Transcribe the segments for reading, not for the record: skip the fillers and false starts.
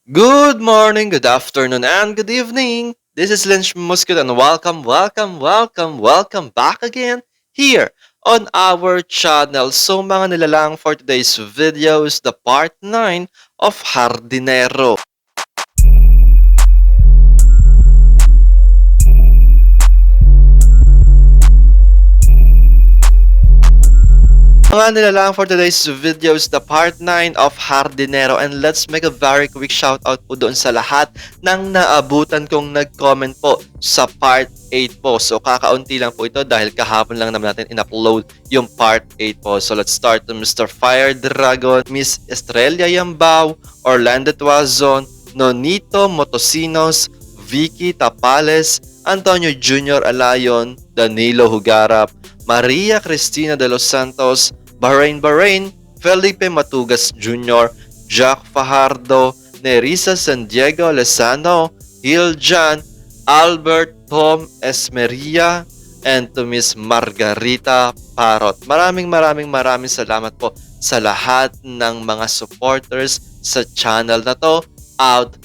Good morning, good afternoon, and good evening. This is Lynch Muscut and welcome back again here on our channel. So mga nilalang for today's video is the part 9 of Hardinero. Mga nilalang for today's video is the part 9 of Hardinero, and let's make a very quick shout out po doon sa lahat ng naabutan kong nag-comment po sa part 8 po. So kakaunti lang po ito dahil kahapon lang naman natin in-upload yung part 8 po. So let's start to Mr. Fire Dragon, Miss Estrella Yambao, Orlando Tuazon, Nonito Motosinos, Vicky Tapales, Antonio Jr. Alayon, Danilo Hugarap, Maria Cristina de los Santos, Bahrain, Felipe Matugas Jr., Jack Fajardo, Nerissa San Diego Lesano, Hiljan, Albert Tom Esmeria, and to Miss Margarita Parot. Maraming salamat po sa lahat ng mga supporters sa channel na to out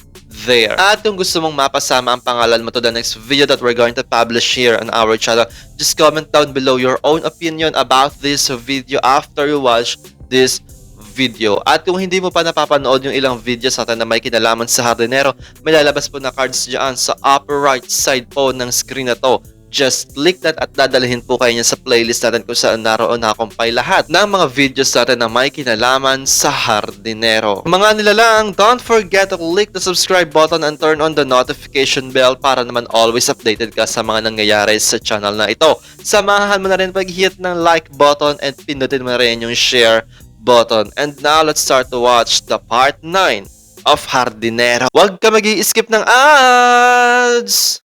there. At kung gusto mong mapasama ang pangalan mo to the next video that we're going to publish here on our channel, just comment down below your own opinion about this video after you watch this video. At kung hindi mo pa napapanood yung ilang videos natin na may kinalaman sa Hardinero, may lalabas po na cards dyan sa upper right side po ng screen na to. Just click that at dadalhin po kayo niya sa playlist natin kung saan naroon na-compile lahat ng mga videos natin na may kinalaman sa Hardinero. Mga nilalang, don't forget to click the subscribe button and turn on the notification bell para naman always updated ka sa mga nangyayari sa channel na ito. Samahan mo na rin pag-hit ng like button and pindutin mo na rin yung share button. And now, let's start to watch the part 9 of Hardinero. Huwag ka mag-i-skip ng ads!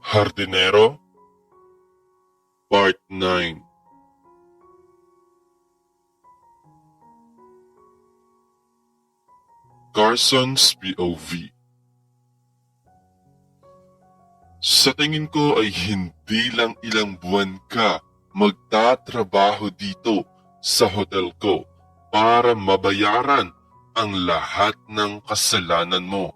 Hardinero, Part 9. Carson's POV. Sa tingin ko ay hindi lang ilang buwan ka magtatrabaho dito sa hotel ko para mabayaran ang lahat ng kasalanan mo.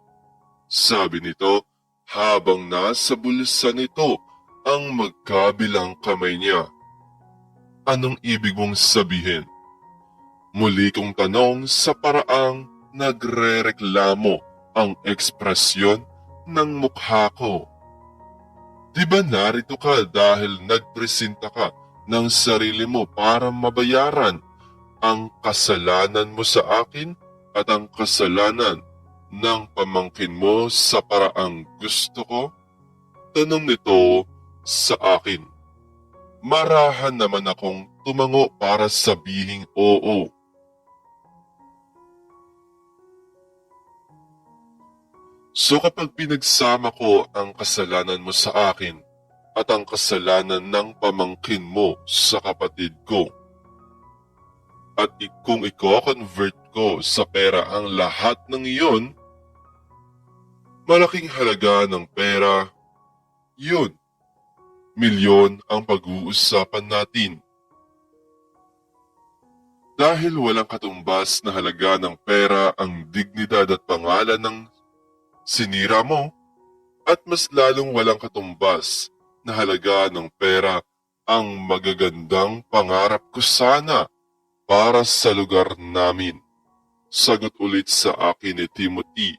Sabi nito habang nasa bulsa nito ang magkabilang kamay niya. Anong ibig mong sabihin? Muli kong tanong sa paraang nagrereklamo ang ekspresyon ng mukha ko. Di ba narito ka dahil nagpresenta ka ng sarili mo para mabayaran ang kasalanan mo sa akin at ang kasalanan ng pamangkin mo sa paraang gusto ko? Tanong nito sa akin. Marahan naman akong tumango para sabihing oo. So kapag pinagsama ko ang kasalanan mo sa akin at ang kasalanan ng pamangkin mo sa kapatid ko, at kung i-convert ko sa pera ang lahat ng iyon, malaking halaga ng pera, yun. Milyon ang pag-uusapan natin. Dahil walang katumbas na halaga ng pera ang dignidad at pangalan ng sinira mo, at mas lalong walang katumbas na halaga ng pera ang magagandang pangarap ko sana para sa lugar namin. Sagot ulit sa akin ni Timothy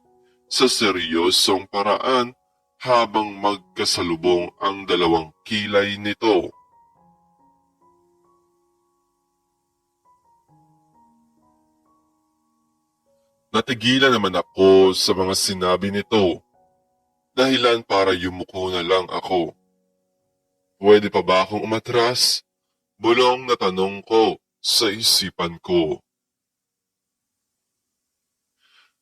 sa seryosong paraan habang magkasalubong ang dalawang kilay nito. Natigilan naman ako sa mga sinabi nito. Dahilan para yumuko na lang ako. Pwede pa ba akong umatras? Bulong na tanong ko sa isipan ko.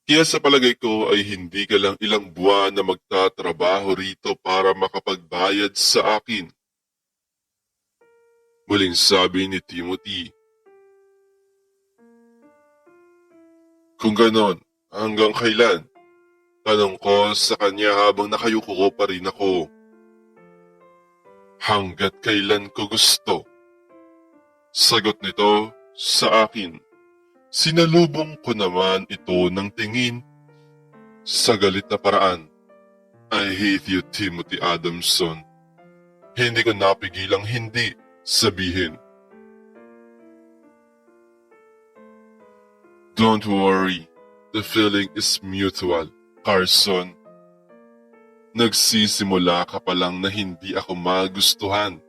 Kaya sa palagay ko ay hindi ka lang ilang buwan na magtatrabaho rito para makapagbayad sa akin. Muling sabi ni Timothy. Kung ganon, hanggang kailan? Tanong ko sa kanya habang nakayuko pa rin ako. Hanggat kailan ko gusto. Sagot nito sa akin. Sinalubong ko naman ito ng tingin sa galit na paraan. I hate you, Timothy Adamson. Hindi ko napigilang hindi sabihin. Don't worry, the feeling is mutual, Carson. Nagsisimula ka pa lang na hindi ako magustuhan.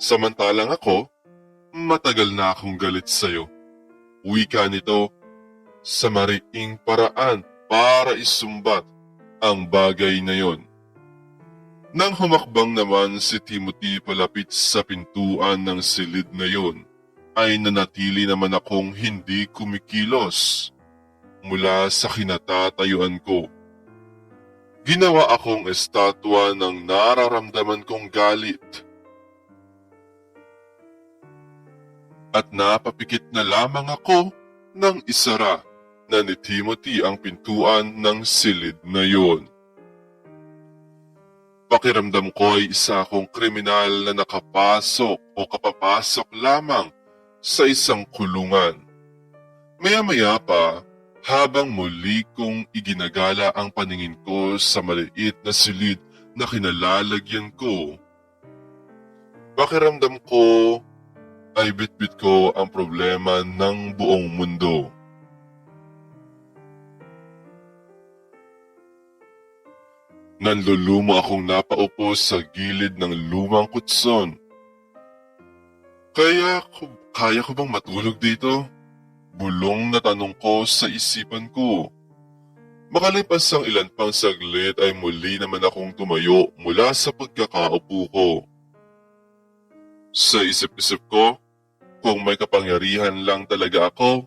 Samantalang ako, matagal na akong galit sa'yo. Wika nito sa mariing paraan para isumbat ang bagay na yon. Nang humakbang naman si Timothy palapit sa pintuan ng silid na yon, ay nanatili naman akong hindi kumikilos mula sa kinatatayuan ko. Ginawa akong estatwa ng nararamdaman kong galit. At napapikit na lamang ako nang isara na ni Timothy ang pintuan ng silid na yon. Pakiramdam ko ay isa akong kriminal na nakapasok o kapapasok lamang sa isang kulungan. Maya-maya pa, habang muli kong iginagala ang paningin ko sa maliit na silid na kinalalagyan ko, pakiramdam ko ay bitbit ko ang problema ng buong mundo. Nanlulumo akong napaupo sa gilid ng lumang kutson. Kaya ko bang matulog dito? Bulong na tanong ko sa isipan ko. Makalipas ang ilan pang saglit ay muli naman akong tumayo mula sa pagkakaupo ko. Sa isip-isip ko, kung may kapangyarihan lang talaga ako,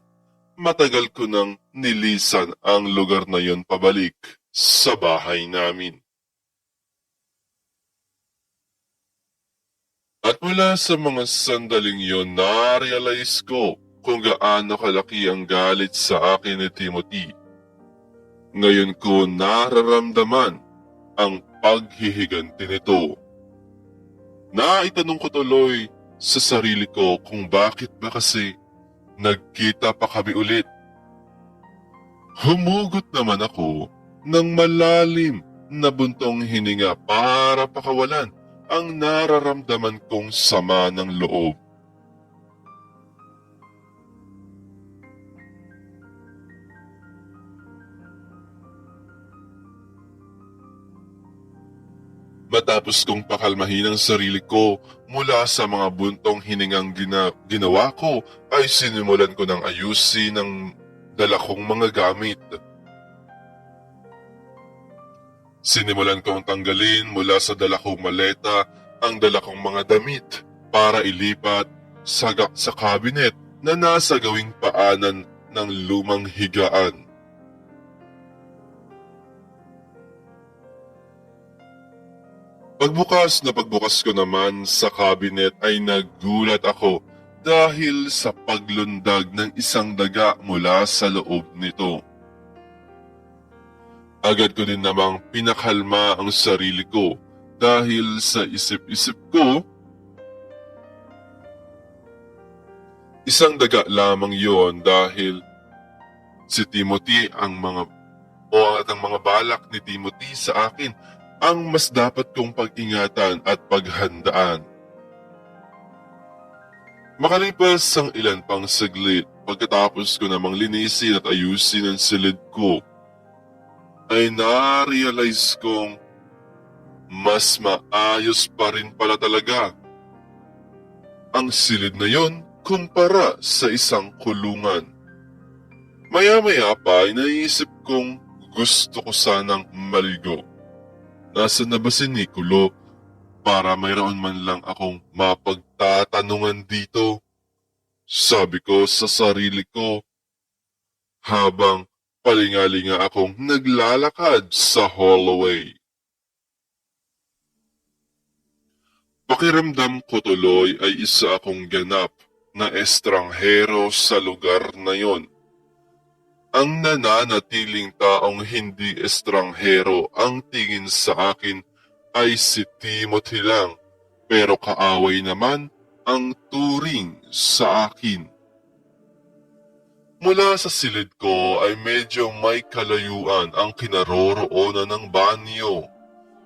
matagal ko nang nilisan ang lugar na yon pabalik sa bahay namin. At mula sa mga sandaling yon, na-realize ko kung gaano kalaki ang galit sa akin ni Timothy. Ngayon ko nararamdaman ang paghihiganti nito. Naitanong ko tuloy sa sarili ko kung bakit ba kasi nagkita pa kami ulit. Humugot naman ako ng malalim na buntong hininga para pakawalan ang nararamdaman kong sama ng loob. Matapos kong pakalmahin ang sarili ko mula sa mga buntong hiningang ginawa ko, ay sinimulan ko ng ayusin ang dala kong mga gamit. Sinimulan kong tanggalin mula sa dala kong maleta ang dala kong mga damit para ilipat sa cabinet na nasa gawing paanan ng lumang higaan. Pagbukas ko naman sa cabinet ay nagulat ako dahil sa paglundag ng isang daga mula sa loob nito. Agad ko din namang pinakalma ang sarili ko dahil sa isip-isip ko, isang daga lamang yon dahil si Timothy ang mga balak ni Timothy sa akin ang mas dapat kong pag-ingatan at paghandaan. Makalipas ang ilan pang saglit, pagkatapos ko namang linisin at ayusin ang silid ko, ay na-realize kong mas maayos pa rin pala talaga ang silid na yon kumpara sa isang kulungan. Maya-maya pa ay naisip kong gusto ko sanang maligo. Nasaan na ba si Nicolo para mayroon man lang akong mapagtatanungan dito? Sabi ko sa sarili ko habang palingalinga akong naglalakad sa hallway. Pakiramdam ko tuloy ay isa akong ganap na estranghero sa lugar na yon. Ang nananatiling taong hindi estranghero ang tingin sa akin ay si Timothy lang, pero kaaway naman ang turing sa akin. Mula sa silid ko ay medyo may kalayuan ang kinaroroonan ng banyo,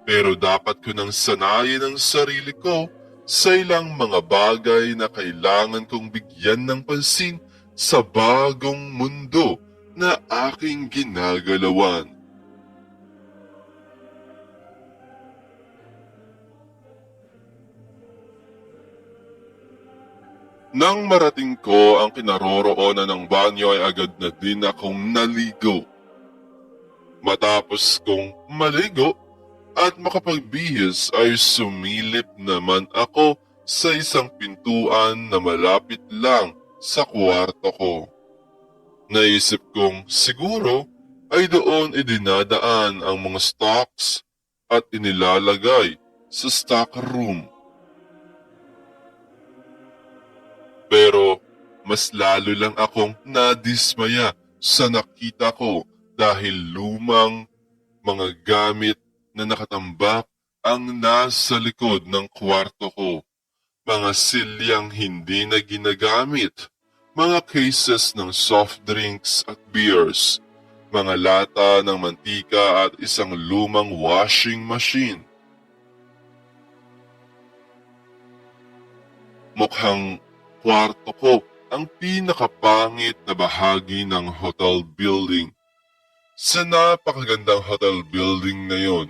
pero dapat ko nang sanayin ang sarili ko sa ilang mga bagay na kailangan kong bigyan ng pansin sa bagong mundo na aking ginagalawan. Nang marating ko ang kinaroroonan ng banyo ay agad na din akong naligo. Matapos kong maligo at makapagbihis ay sumilip naman ako sa isang pintuan na malapit lang sa kwarto ko. Naisip kong siguro ay doon idinadaan ang mga stocks at inilalagay sa stock room. Pero mas lalo lang akong nadismaya sa nakita ko dahil lumang mga gamit na nakatambak ang nasa likod ng kwarto ko. Mga silyang hindi na ginagamit, mga cases ng soft drinks at beers, mga lata ng mantika at isang lumang washing machine. Mukhang kwarto ko ang pinakapangit na bahagi ng hotel building. Sa napakagandang hotel building na yon,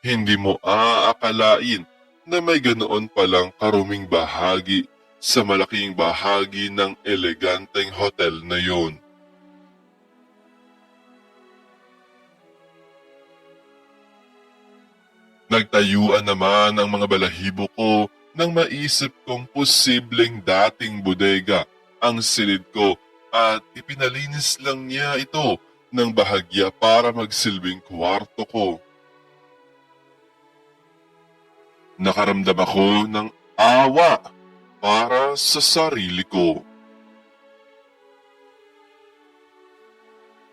hindi mo aakalain na may ganoon palang karuming bahagi sa malaking bahagi ng eleganteng hotel na yon. Nagtayuan naman ang mga balahibo ko nang maisip kong posibleng dating bodega ang silid ko at ipinalinis lang niya ito ng bahagya para magsilbing kwarto ko. Nakaramdam ako ng awa para sa sarili ko.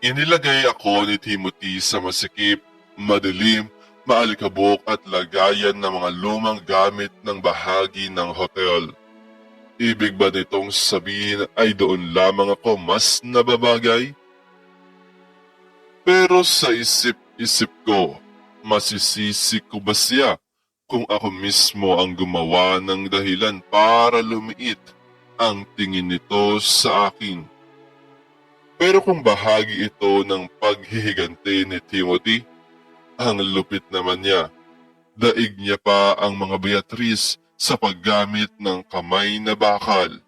Inilagay ako ni Timothy sa masikip, madilim, maalikabok at lagayan ng mga lumang gamit ng bahagi ng hotel. Ibig ba nitong sabihin ay doon lamang ako mas nababagay? Pero sa isip-isip ko, masisisi ko ba siya kung ako mismo ang gumawa ng dahilan para lumiit ang tingin nito sa akin? Pero kung bahagi ito ng paghihiganti ni Timothy, ang lupit naman niya. Daig niya pa ang mga Beatrice sa paggamit ng kamay na bakal.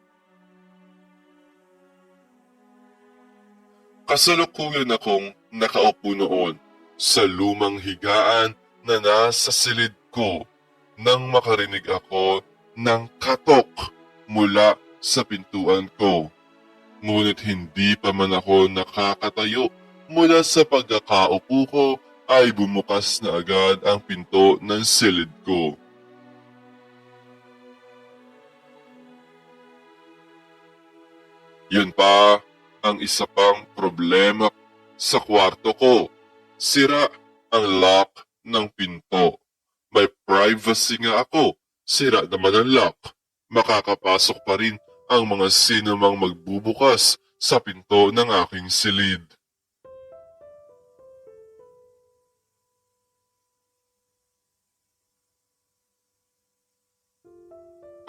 Kasalukuyan akong nakaupo noon sa lumang higaan na nasa silid ko nang makarinig ako ng katok mula sa pintuan ko. Ngunit hindi pa man ako nakakatayo mula sa pagkakaupo ko ay bumukas na agad ang pinto ng silid ko. Yun pa ang isa pang problema sa kwarto ko. Sira ang lock ng pinto. May privacy nga ako. Sira naman ang lock. Makakapasok pa rin ang mga sinumang magbubukas sa pinto ng aking silid.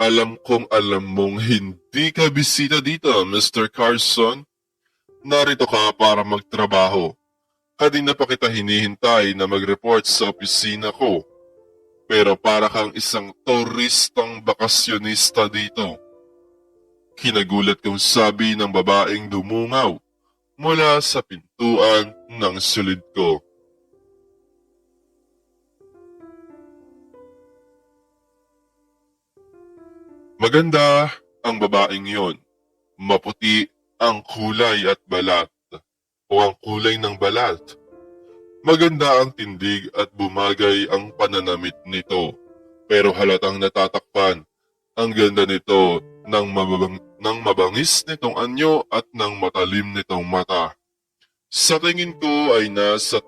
Alam kong alam mong hindi ka bisita dito, Mr. Carson. Narito ka para magtrabaho. Kanina pa kita hinihintay na mag-report sa opisina ko. Pero para kang isang turistang bakasyonista dito. Kinagulat kong sabi ng babaeng dumungaw mula sa pintuan ng silid ko. Maganda ang babaeng yon. Maputi ang kulay at balat o ang kulay ng balat. Maganda ang tindig at bumagay ang pananamit nito. Pero halatang natatakpan ang ganda nito ng mabangis nitong anyo at ng matalim nitong mata. Sa tingin ko ay nasa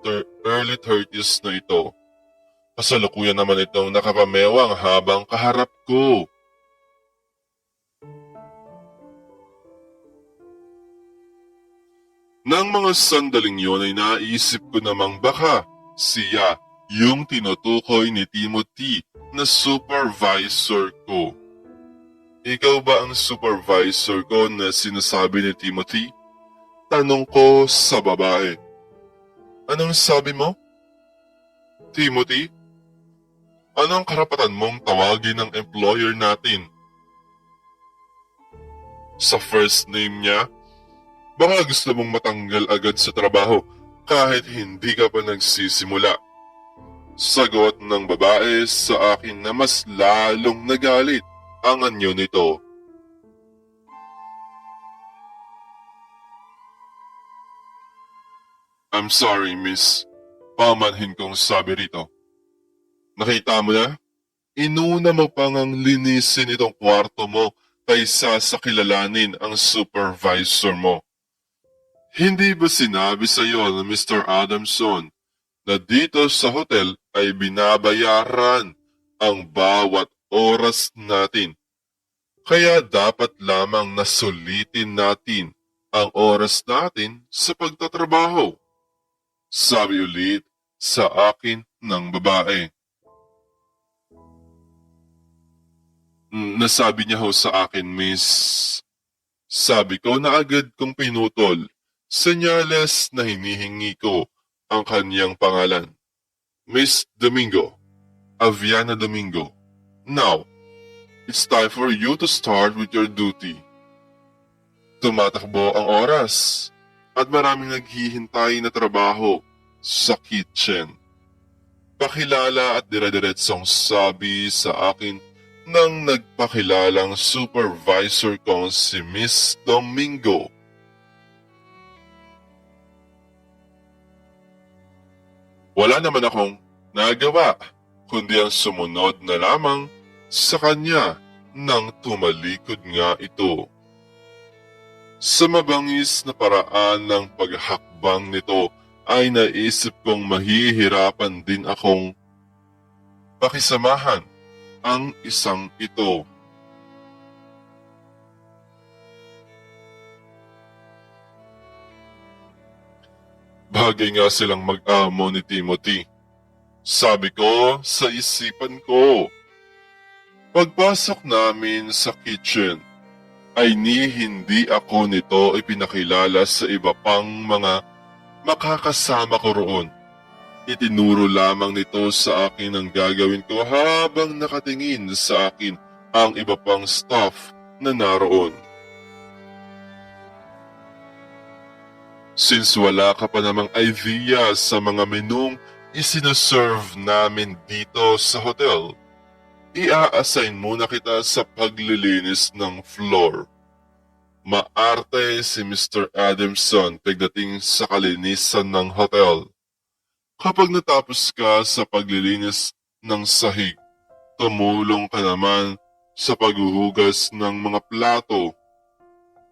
early 30s na ito. Kasalukuyan naman itong nakapamewang habang kaharap ko. Nang mga sandaling yon ay naisip ko namang baka siya yung tinutukoy ni Timothy na supervisor ko. Ikaw ba ang supervisor ko na sinasabi ni Timothy? Tanong ko sa babae. Anong sabi mo? Timothy, anong karapatan mong tawagin ng employer natin? Sa first name niya? Baka gusto mong matanggal agad sa trabaho kahit hindi ka pa nagsisimula. Sagot ng babae sa akin na mas lalong nagalit ang anyo nito. I'm sorry, miss. Pamanhin kong sabi rito. Nakita mo na? Inuna mo pang ang linisin itong kwarto mo kaysa sa kilalanin ang supervisor mo. Hindi ba sinabi sa iyo ni Mr. Adamson na dito sa hotel ay binabayaran ang bawat oras natin? Kaya dapat lamang nasulitin natin ang oras natin sa pagtatrabaho. Sabi ulit sa akin ng babae. Nasabi niya ho sa akin, miss. Sabi ko na agad kong pinutol. Senyales na hinihingi ko ang kanyang pangalan. Miss Domingo. Aviana Domingo. Now, it's time for you to start with your duty. Tumatakbo ang oras at maraming naghihintay na trabaho sa kitchen. Pakilala at dire-diretsong sabi sa akin ng nagpakilalang supervisor kong si Miss Domingo. Wala naman akong nagawa, kundi ang sumunod na lamang sa kanya nang tumalikod nga ito. Sa mabangis na paraan ng paghakbang nito ay naisip kong mahihirapan din akong pakisamahan ang isang ito. Bagay nga silang mag-amo ni Timothy. Sabi ko sa isipan ko. Pagpasok namin sa kitchen, ay hindi ako nito ipinakilala sa iba pang mga makakasama ko roon. Itinuro lamang nito sa akin ang gagawin ko habang nakatingin sa akin ang iba pang staff na naroon. Since wala ka pa namang idea sa mga menung isinaserve namin dito sa hotel, ia-assign muna kita sa paglilinis ng floor. Maarte si Mr. Adamson pagdating sa kalinisan ng hotel. Kapag natapos ka sa paglilinis ng sahig, tumulong ka naman sa paghuhugas ng mga plato.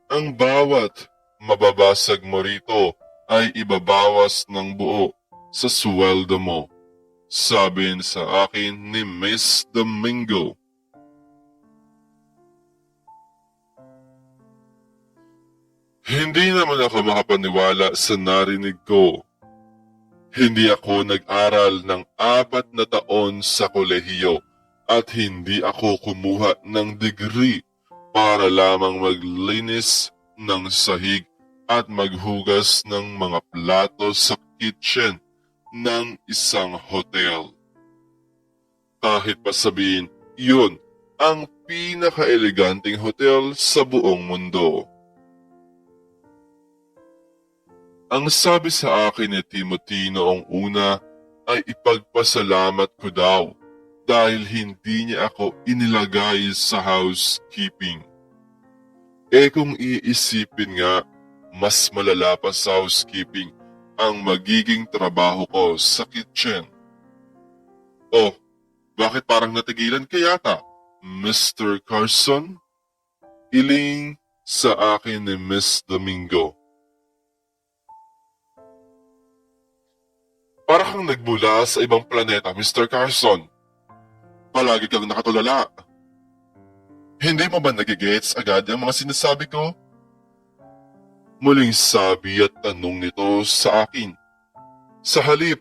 Ang bawat mababasag mo rito ay ibabawas ng buo sa sweldo mo. Sabi sa akin ni Miss Domingo. Hindi naman ako makapaniwala sa narinig ko. Hindi ako nag-aral ng 4 na taon sa kolehiyo at hindi ako kumuha ng degree para lamang maglinis ng sahig at maghugas ng mga plato sa kitchen ng isang hotel. Kahit pa sabihin, yun ang pinaka-eleganteng hotel sa buong mundo. Ang sabi sa akin ni Timothy noong una ay ipagpasalamat ko daw dahil hindi niya ako inilagay sa housekeeping. Kung iisipin nga, mas malala pa sa housekeeping ang magiging trabaho ko sa kitchen. Oh, bakit parang natigilan ka yata, Mr. Carson? Iling sa akin ni Miss Domingo. Para kang nagmula sa ibang planeta, Mr. Carson. Palagi kang nakatulala. Hindi mo ba nagigets agad ang mga sinasabi ko? Muling sabi at tanong nito sa akin. Sa halip,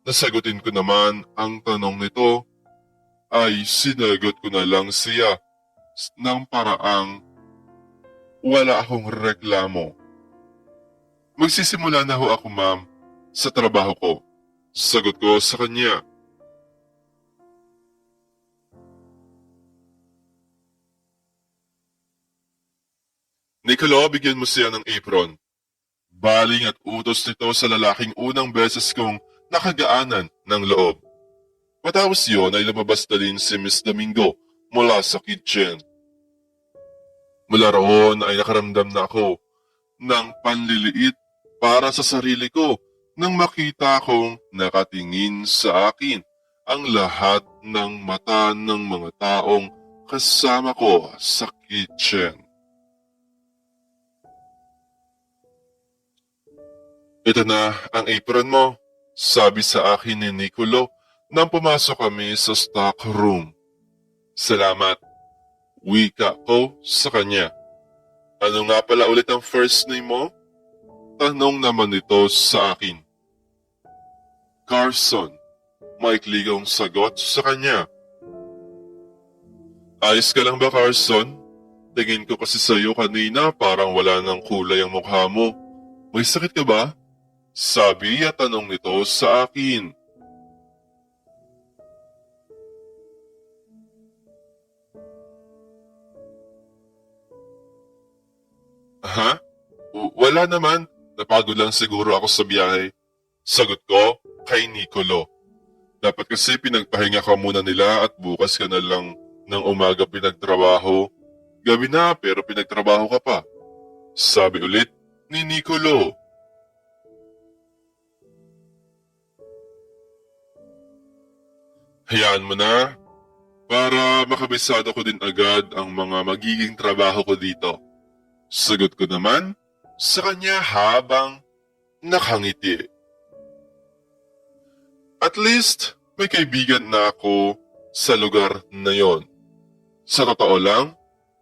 nasagutin ko naman ang tanong nito ay sinagot ko na lang siya ng paraang wala akong reklamo. Magsisimula na ho ako, ma'am, sa trabaho ko. Sagot ko sa kanya. Nicolo, bigyan mo siya ng apron. Baling at utos nito sa lalaking unang beses kong nakagaanan ng loob. Matapos yun ay lumabas na din si Miss Domingo mula sa kitchen. Mula roon ay nakaramdam na ako ng panliliit para sa sarili ko nang makita kong nakatingin sa akin ang lahat ng mata ng mga taong kasama ko sa kitchen. Ito na ang apron mo, sabi sa akin ni Nicolo nang pumasok kami sa stock room. Salamat, wika ko sa kanya. Ano nga pala ulit ang first name mo? Tanong naman ito sa akin. Carson, maikli kong sagot sa kanya. Ayos ka lang ba, Carson? Tingin ko kasi sa'yo kanina parang wala ng kulay ang mukha mo. May sakit ka ba? Sabi at tanong nito sa akin. Ha? Wala naman. Napagod lang siguro ako sa biyahe. Sagot ko kay Nicolo. Dapat kasi pinagpahinga ka muna nila at bukas ka na lang ng umaga pinagtrabaho. Gabi na pero pinagtrabaho ka pa. Sabi ulit ni Nicolo. Hayaan mo na para makabisado ko din agad ang mga magiging trabaho ko dito. Sagot ko naman sa kanya habang nakangiti. At least may kaibigan na ako sa lugar na yon. Sa totoo lang,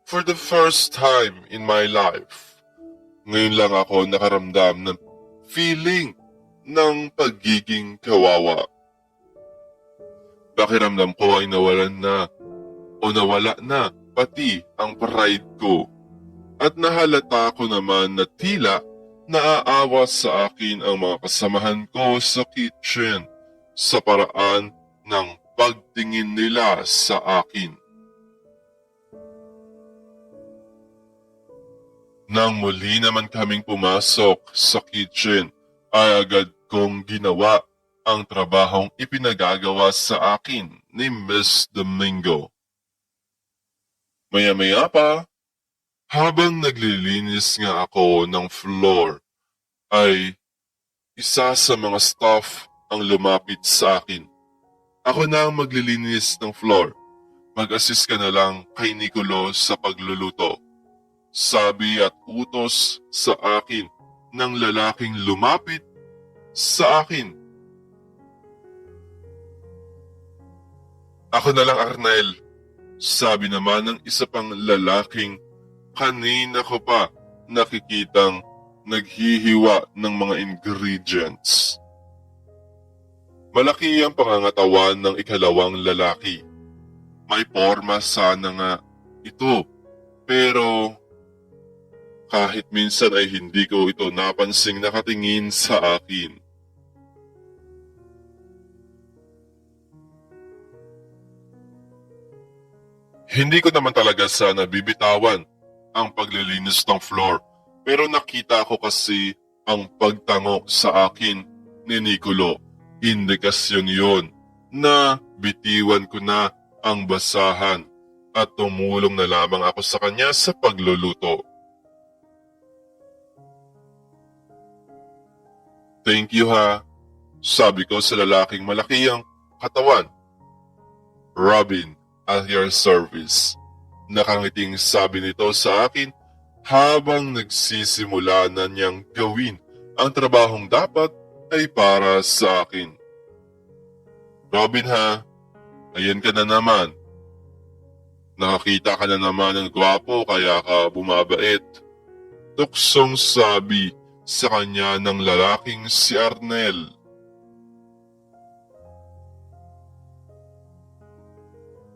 for the first time in my life, ngayon lang ako nakaramdam ng feeling ng pagiging kawawa. Pakiramdam ko ay nawalan na o nawala na pati ang pride ko. At nahalata ko naman na tila naaawa sa akin ang mga kasamahan ko sa kitchen sa paraan ng pagtingin nila sa akin. Nang muli naman kaming pumasok sa kitchen, ay agad kong ginawa ang trabahong ipinagagawa sa akin ni Miss Domingo. Maya-maya pa, habang naglilinis nga ako ng floor, ay isa sa mga staff ang lumapit sa akin. Ako na ang maglilinis ng floor. Mag-assist ka na lang kay Nicolo sa pagluluto. Sabi at utos sa akin ng lalaking lumapit sa akin. Ako na lang, Arnel. Sabi naman ng isa pang lalaking kanina ko pa nakikitang naghihiwa ng mga ingredients. Malaki ang pangangatawan ng ikalawang lalaki. May porma sana nga ito, pero kahit minsan ay hindi ko ito napansing nakatingin sa akin. Hindi ko naman talaga sana bibitawan ang paglilinis ng floor, pero nakita ko kasi ang pagtango sa akin ni Nicolo. Indikasyon yon na bitiwan ko na ang basahan at tumulong na lamang ako sa kanya sa pagluluto. Thank you ha, sabi ko sa lalaking malaki ang katawan. Robin, at your service. Nakangiting sabi nito sa akin habang nagsisimula na niyang gawin ang trabahong dapat ay para sa akin. Robin ha, ayan ka na naman. Nakakita ka na naman ng gwapo kaya ka bumabait. Tuksong sabi sa kanya ng lalaking si Arnel.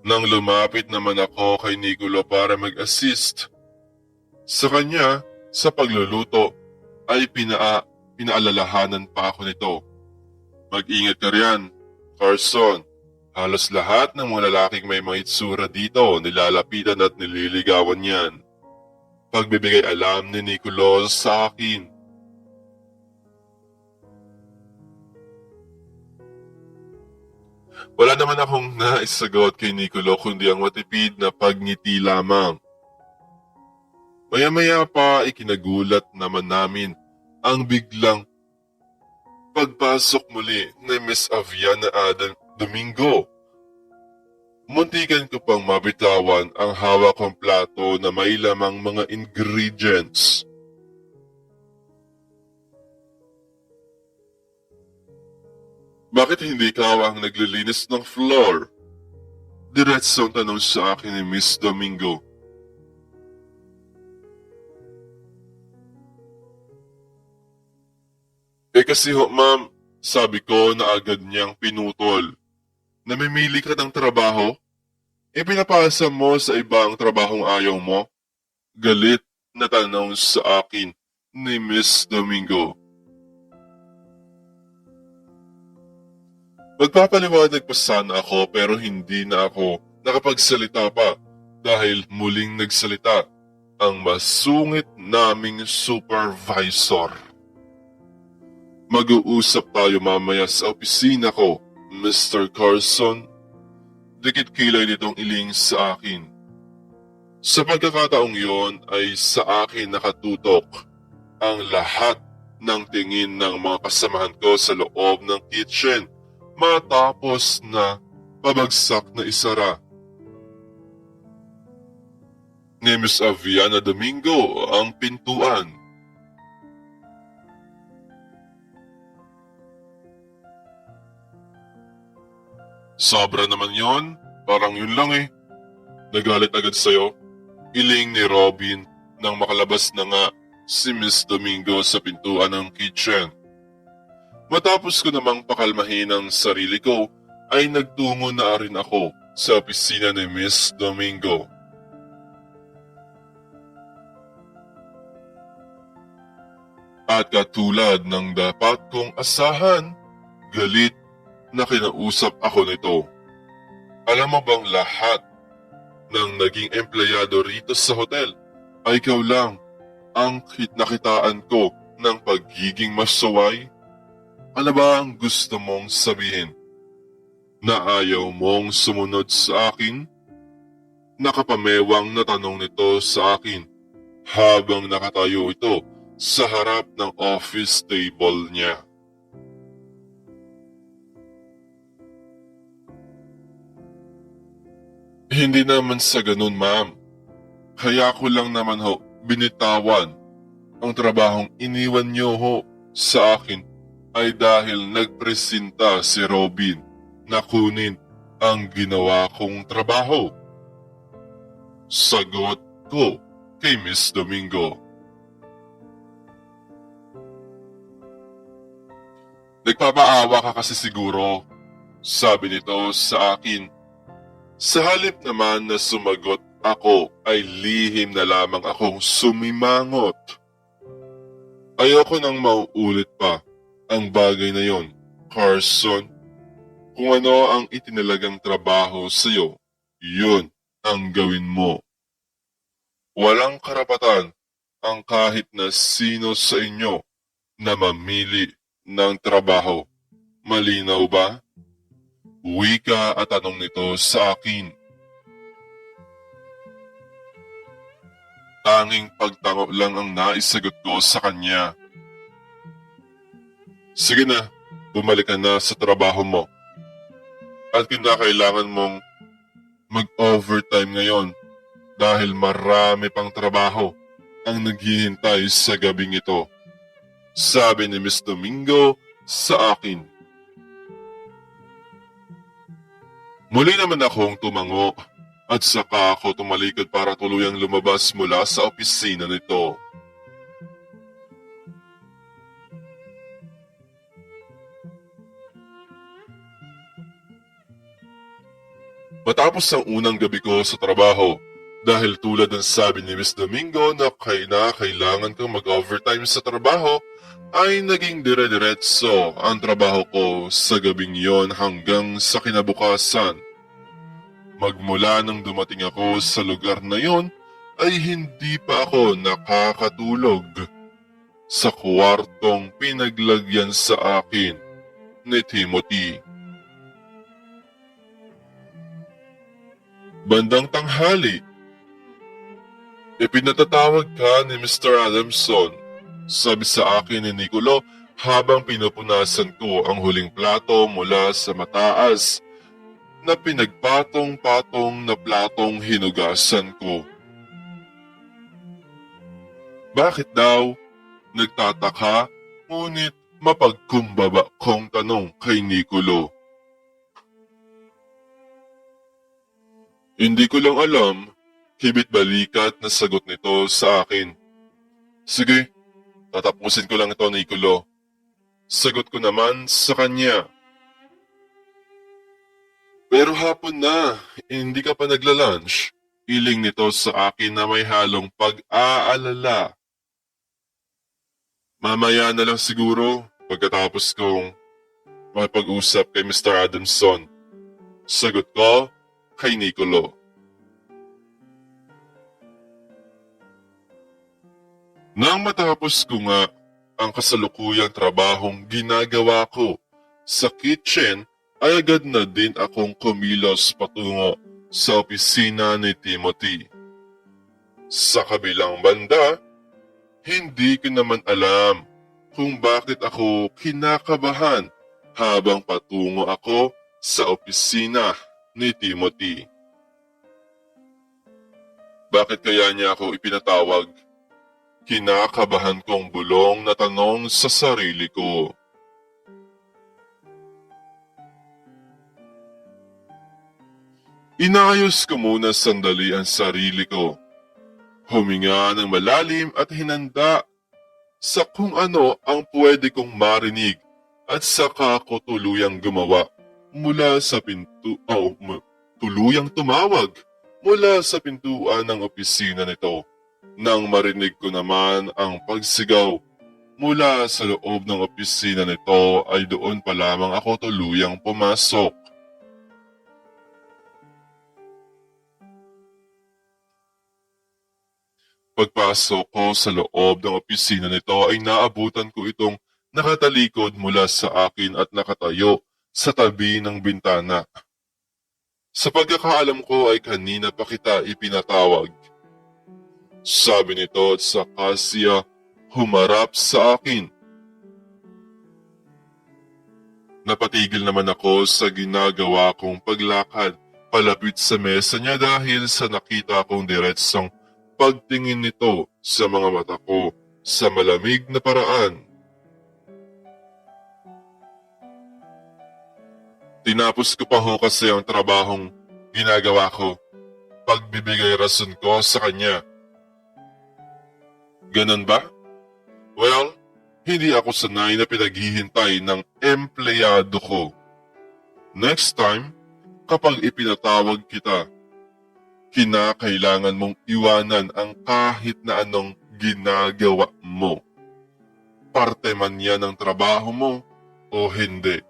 Nang lumapit naman ako kay Nicolo para mag-assist sa kanya sa pagluluto ay pinaalalahanan pa ako nito. Mag-ingat ka riyan, Carson. Halos lahat ng mga lalaking may mga itsura dito nilalapitan at nililigawan yan. Pagbibigay alam ni Nicolo sa akin. Wala naman akong naisagot kay Nicolo kundi ang matipid na pagngiti lamang. Maya-maya pa ikinagulat naman namin ang biglang pagpasok muli ni Miss Aviana Domingo. Muntikan ko pang mabitawan ang hawak kong plato na may lamang mga ingredients. Bakit hindi ikaw ang naglilinis ng floor? Diretsong tanong sa akin ni Miss Domingo. Kasi ho ma'am, sabi ko na agad niyang pinutol. Namimili ka ng trabaho? Pinapasa mo sa ibang trabahong ayaw mo? Galit na tanong sa akin ni Miss Domingo. Magpapaliwanag pa sana ako pero hindi na ako nakapagsalita pa dahil muling nagsalita ang masungit naming supervisor. Mag-uusap tayo mamaya sa opisina ko, Mr. Carson. Dikit kilay nitong iling sa akin. Sa pagkakataong yon ay sa akin nakatutok ang lahat ng tingin ng mga kasamahan ko sa loob ng kitchen matapos na pabagsak na isara ni Miss Aviana Domingo ang pintuan. Sobra naman yon, parang yun lang eh. Nagalit agad sa'yo. Iling ni Robin nang makalabas na nga si Miss Domingo sa pintuan ng kitchen. Matapos ko namang pakalmahin ang sarili ko, ay nagtungo na rin ako sa opisina ni Miss Domingo. At katulad ng dapat kong asahan, galit na kinausap ako nito. Alam mo bang lahat ng naging empleyado rito sa hotel ay ikaw lang ang nakitaan ko ng pagiging masaway? Ano ba ang gusto mong sabihin? Na ayaw mong sumunod sa akin? Nakapamewang na tanong nito sa akin habang nakatayo ito sa harap ng office table niya. Hindi naman sa ganun, ma'am. Kaya ko lang naman ho binitawan ang trabahong iniwan niyo ho sa akin ay dahil nagpresenta si Robin na kunin ang ginawa kong trabaho. Sagot ko kay Miss Domingo. Nagpapaawa ka kasi siguro, sabi nito sa akin. Sa halip naman na sumagot ako ay lihim na lamang akong sumimangot. Ayoko nang mauulit pa ang bagay na yon, Carson. Kung ano ang itinalagang trabaho sa'yo, yun ang gawin mo. Walang karapatan ang kahit na sino sa inyo na mamili ng trabaho. Malinaw ba? Wika at tanong nito sa akin. Tanging pagtango lang ang naisagot ko sa kanya. Sige na, bumalik ka na sa trabaho mo. At kailangan mong mag-overtime ngayon dahil marami pang trabaho ang naghihintay sa gabing ito. Sabi ni Miss Domingo sa akin. Muli naman akong tumango at saka ako tumalikod para tuluyang lumabas mula sa opisina nito. Matapos ang unang gabi ko sa trabaho, dahil tulad ng sabi ni Miss Domingo na kailangan kong mag-overtime sa trabaho, ay naging dire-diretso ang trabaho ko sa gabing yon hanggang sa kinabukasan. Magmula nang dumating ako sa lugar na yon, ay hindi pa ako nakakatulog sa kwartong pinaglagyan sa akin ni Timothy. Bandang tanghali, ipinatatawag ka ni Mr. Adamson, sabi sa akin ni Nicolo habang pinupunasan ko ang huling plato mula sa mataas na pinagpatong-patong na platong hinugasan ko. Bakit daw? Nagtataka, ngunit mapagkumbaba kong tanong kay Nicolo. Hindi ko lang alam, hibit balikat na sagot nito sa akin. Sige, tatapusin ko lang ito, Nicolo. Sagot ko naman sa kanya. Pero hapon na, hindi ka pa nagla-lunch. Iling nito sa akin na may halong pag-aalala. Mamaya na lang siguro pagkatapos kong makipag-usap kay Mr. Adamson. Sagot ko kay Nicolo. Nang matapos ko nga ang kasalukuyang trabahong ginagawa ko sa kitchen, ay agad na din akong kumilos patungo sa opisina ni Timothy. Sa kabilang banda, hindi ko naman alam kung bakit ako kinakabahan habang patungo ako sa opisina ni Timothy. Bakit kaya niya ako ipinatawag? Kinakabahan kong bulong na tanong sa sarili ko. Inayos ko muna sandali ang sarili ko. Huminga ng malalim at hinanda sa kung ano ang pwede kong marinig at saka ko tuluyang gumawa mula sa tuluyang tumawag mula sa pintuan ng opisina nito. Nang marinig ko naman ang pagsigaw mula sa loob ng opisina nito ay doon pa lamang ako tuluyang pumasok. Pagpasok ko sa loob ng opisina nito ay naabutan ko itong nakatalikod mula sa akin at nakatayo sa tabi ng bintana. Sa pagkakaalam ko ay kanina pa kita ipinatawag. Sabi nito at saka siya humarap sa akin. Napatigil naman ako sa ginagawa kong paglakad palapit sa mesa niya dahil sa nakita kong diretsong pagtingin nito sa mga mata ko sa malamig na paraan. Tinapos ko pa ho kasi ang trabahong ginagawa ko. Pagbibigay rason ko sa kanya. Ganun ba? Well, hindi ako sanay na pinaghihintay ng empleyado ko. Next time, kapag ipinatawag kita, kinakailangan mong iwanan ang kahit na anong ginagawa mo. Parte man yan ng trabaho mo o hindi.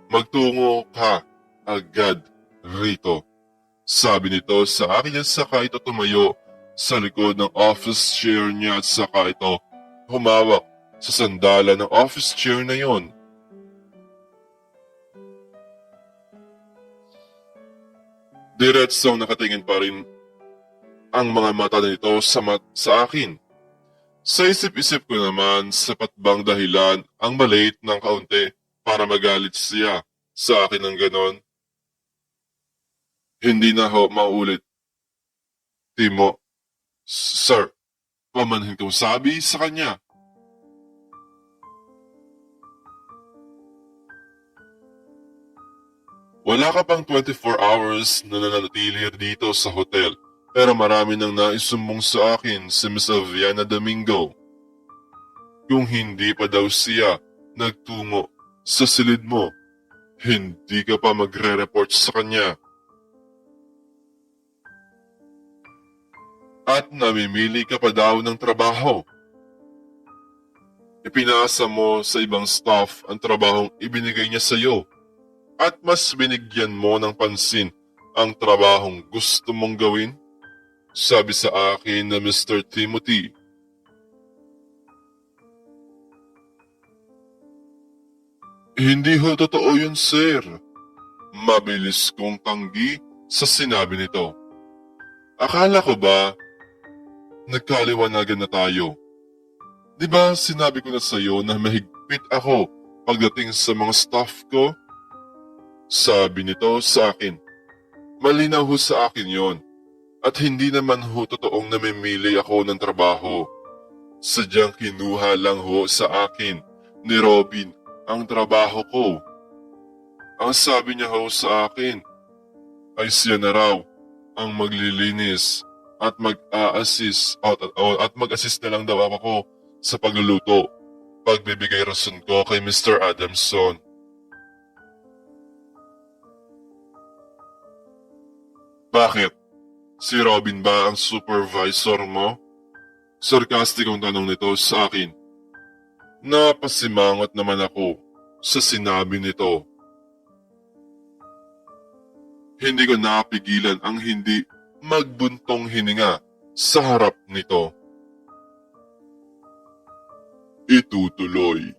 Magtungo ka agad rito. Sabi nito sa akin at saka ito tumayo sa likod ng office chair niya at saka ito humawak sa sandala ng office chair na yon. Diretsong nakatingin pa rin ang mga mata nito sa akin. Sa isip-isip ko naman, sapat bang dahilan ang maliit ng kaunti para magalit siya sa akin ng ganon? Hindi na ho maulit. Timo, sir, pamanhin kong sabi sa kanya. Wala ka pang 24 hours na nananatili dito sa hotel, pero marami nang naisumbong sa akin si Miss Aviana Domingo. Kung hindi pa daw siya nagtungo sa silid mo, hindi ka pa magre-report sa kanya. At namimili ka pa daw ng trabaho. Ipinasa mo sa ibang staff ang trabahong ibinigay niya sa iyo at mas binigyan mo ng pansin ang trabahong gusto mong gawin? Sabi sa akin na Mr. Timothy. Hindi ho totoo yun, sir. Mabilis kong tanggi sa sinabi nito. Akala ko ba nagkaliwanagan na tayo? Di ba sinabi ko na sa iyo na mahigpit ako pagdating sa mga staff ko? Sabi nito sa akin. Malinaw ho sa akin yon. At hindi naman ho totoong namimili ako ng trabaho. Sadyang kinuha lang ho sa akin ni Robin ang trabaho ko. Ang sabi niya ho sa akin ay siya na raw ang maglilinis at mag-a-assist at mag-assist na lang daw ako sa pagluluto. Pagbibigay rason ko kay Mr. Adamson. Bakit? Si Robin ba ang supervisor mo? Sarkastikong tanong nito sa akin. Napasimangot naman ako sa sinabi nito. Hindi ko napigilan ang hindi magbuntong hininga sa harap nito. Itutuloy.